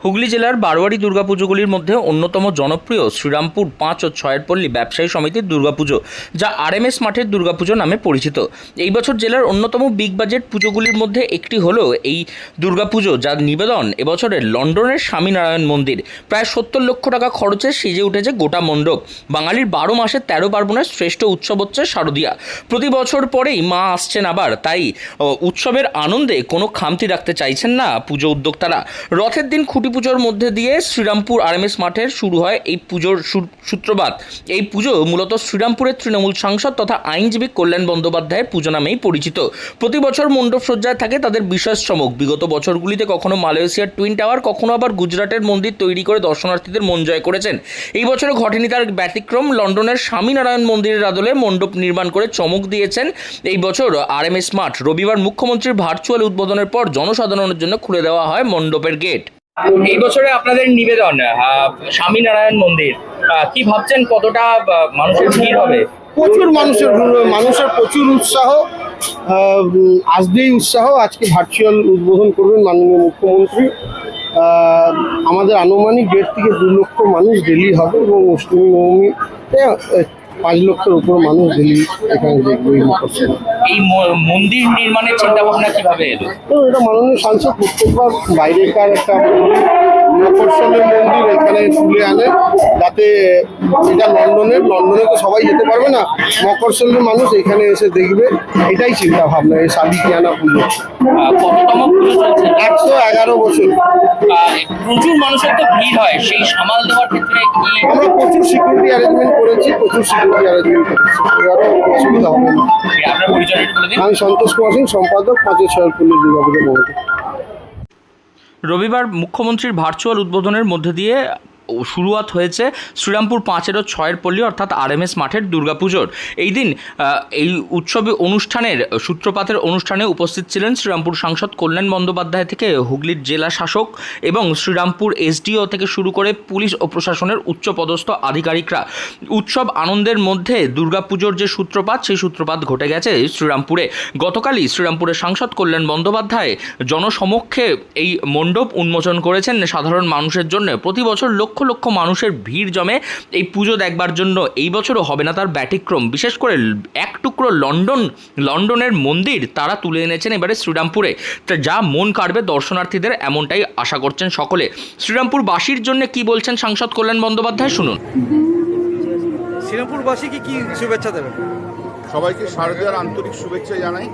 হুগলি জেলার বারোয়ারি দুর্গাপুজোগুলির মধ্যে অন্যতম জনপ্রিয় শ্রীরামপুর ৫ ও ৬-এর পল্লী ব্যবসায়ী সমিতির দুর্গাপুজো, যা আরএমএস মাঠের দুর্গাপুজো নামে পরিচিত। এই বছর জেলার অন্যতম বিগ বাজেট পুজোগুলির মধ্যে একটি হলো এই দুর্গাপুজো, যার নিবেদন এবছরের লন্ডনের স্বামীনারায়ণ মন্দির। প্রায় ৭০ লক্ষ টাকা খরচে সেজে উঠেছে গোটা মণ্ডপ। বাঙালির ১২ মাসের ১৩ পার্বণের শ্রেষ্ঠ উৎসব হচ্ছে শারদীয়া। প্রতি বছর পরেই মা আসছেন আবার, তাই উৎসবের আনন্দে কোনো খামতি রাখতে চাইছেন না পুজো উদ্যোক্তারা। রথের দিন খুঁটি পুজোর মধ্যে দিয়ে শ্রীরামপুর আরএমএস মাঠের শুরু হয় এই পুজোর সূত্রপাত। এই পুজো মূলত শ্রীরামপুরের তৃণমূল সাংসদ তথা আইনজীবী কল্যাণ বন্দ্যোপাধ্যায়ের পুজো নামেই পরিচিত। প্রতি বছর মণ্ডপ সজ্জায় থাকে তাদের বিশেষ চমক। বিগত বছরগুলিতে কখনো মালয়েশিয়ার টুইন টাওয়ার, কখনো আবার গুজরাটের মন্দির তৈরি করে দর্শনার্থীদের মন জয় করেছেন। এই বছরও ঘটেনি তার ব্যতিক্রম। লন্ডনের স্বামীনারায়ণ মন্দিরের আদলে মণ্ডপ নির্মাণ করে চমক দিয়েছেন এই বছর আরএমএস মাঠ। রবিবার মুখ্যমন্ত্রীর ভার্চুয়াল উদ্বোধনের পর জনসাধারণের জন্য খুলে দেওয়া হয় মণ্ডপের গেট। এই বছরে আপনাদের নিবেদন স্বামীনারায়ণ মন্দির, কি ভাবছেন কতটা মানুষের ভিড় হবে? প্রচুর মানুষের প্রচুর উৎসাহ, আজকেই উৎসাহ। আজকে ভার্চুয়াল উদ্বোধন করবেন মাননীয় মুখ্যমন্ত্রী। আমাদের আনুমানিক 1.5 থেকে 2 লক্ষ মানুষ ডেলি হবে এবং অষ্টমী নবমীতে 5 লক্ষের উপর মানুষ ডেলি এখানে দেখবে। এই মন্দির নির্মাণের চিন্তা ভাবনা কিভাবে এলো? তো এটা মাননীয় সাংসদ প্রত্যেকবার বাইরেকার একটা মকরসলের মন্দির এখানে তুলে আনে, যাতে এটা লন্ডনে তো সবাই যেতে পারবে না, মকরসলের মানুষ এখানে এসে দেখবে। এটাই চিন্তা ভাবনা এই সাদিকিয়ানা পুজো। কততম পুজো চলছে? 111 বছর। প্রচুর মানুষের তো ভিড় হয়, সেই সামাল দেওয়ার ক্ষেত্রে কি? আমরা প্রচুর সিকিউরিটি অ্যারেঞ্জমেন্ট করেছি। অসুবিধা হবে না। আপনার পরিচয় একটু বলে দিন। আমি সন্তোষ কুমার সিং, সম্পাদক ৫ ও ৬ পল্লী দুর্গাপুজো কমিটি। রবিবার মুখ্যমন্ত্রীর ভার্চুয়াল উদ্বোধনের মধ্যে দিয়ে শুরুয়াত হয়েছে শ্রীরামপুর ৫ ও ৬-এর পল্লী অর্থাৎ আরএমএস মাঠের দুর্গাপুজোর। এই দিন এই উৎসবে অনুষ্ঠানের সূত্রপাতের অনুষ্ঠানে উপস্থিত ছিলেন শ্রীরামপুর সাংসদ কল্যাণ বন্দ্যোপাধ্যায় থেকে হুগলির জেলা শাসক এবং শ্রীরামপুর এসডিও থেকে শুরু করে পুলিশ ও প্রশাসনের উচ্চপদস্থ আধিকারিকরা। উৎসব আনন্দের মধ্যে দুর্গাপুজোর যে সূত্রপাত, সেই সূত্রপাত ঘটে গেছে শ্রীরামপুরে। গতকালই শ্রীরামপুরের সাংসদ কল্যাণ বন্দ্যোপাধ্যায় জনসমক্ষে এই মণ্ডপ উন্মোচন করেছেন সাধারণ মানুষের জন্য। প্রতি বছর লক্ষ লক্ষ মানুষের ভিড় জমে এই পুজো দেখবার জন্য। এই বছরও হবে না তার ব্যতিক্রম। বিশেষ করে এক টুকরো লন্ডনের মন্দির তারা তুলে এনেছেন এবারে শ্রীরামপুরে, যা মন কাড়বে দর্শনার্থীদের, এমনটাই আশা করছেন সকলে। শ্রীরামপুরবাসীর জন্য কি বলছেন সাংসদ কল্যাণ বন্দ্যোপাধ্যায়, শুনুন। শ্রীরামপুরবাসীকে কি শুভেচ্ছা দেবেন? সবাইকে শারদীয়ার আন্তরিক শুভেচ্ছা জানাই।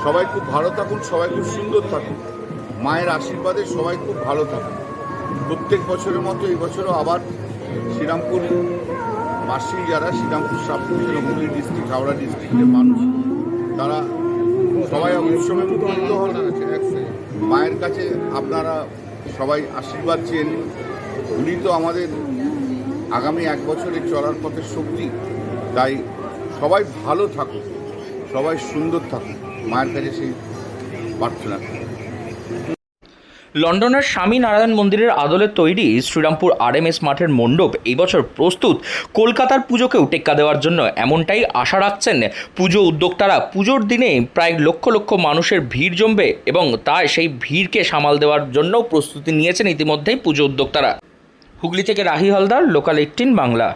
সবাই খুব ভালো থাকুন, সবাই খুব সুন্দর থাকুন, মায়ের আশীর্বাদে সবাই খুব ভালো থাকুন। প্রত্যেক বছরের মতো এই বছরও আবার শ্রীরামপুর বাসী যারা শ্রীরামপুর সাবডিভিশন হুগলি ডিস্ট্রিক্ট, হাওড়া ডিস্ট্রিক্টের মানুষ, তারা সবাই উৎসবে মুক্ত হন। মায়ের কাছে আপনারা সবাই আশীর্বাদ চেয়ে নিন। উনি তো আমাদের আগামী 1 বছরের চলার পথের শক্তি। তাই সবাই ভালো থাকুন, সবাই সুন্দর থাকুন, মায়ের কাছে সেই প্রার্থনা। লন্ডনের স্বামীনারায়ণ মন্দিরের আদলে তৈরি শ্রীরামপুর আরএমএস মাঠের মণ্ডপ এই বছর প্রস্তুত কলকাতার পুজোকেও টেক্কা দেওয়ার জন্য, এমনটাই আশা রাখছেন পুজো উদ্যোক্তারা। পুজোর দিনে প্রায় লক্ষ লক্ষ মানুষের ভিড় জমবে এবং তাই সেই ভিড়কে সামাল দেওয়ার জন্য প্রস্তুতি নিয়েছেন ইতিমধ্যেই পুজো উদ্যোক্তারা। হুগলি থেকে রাহি হালদার, লোকাল 18 বাংলা।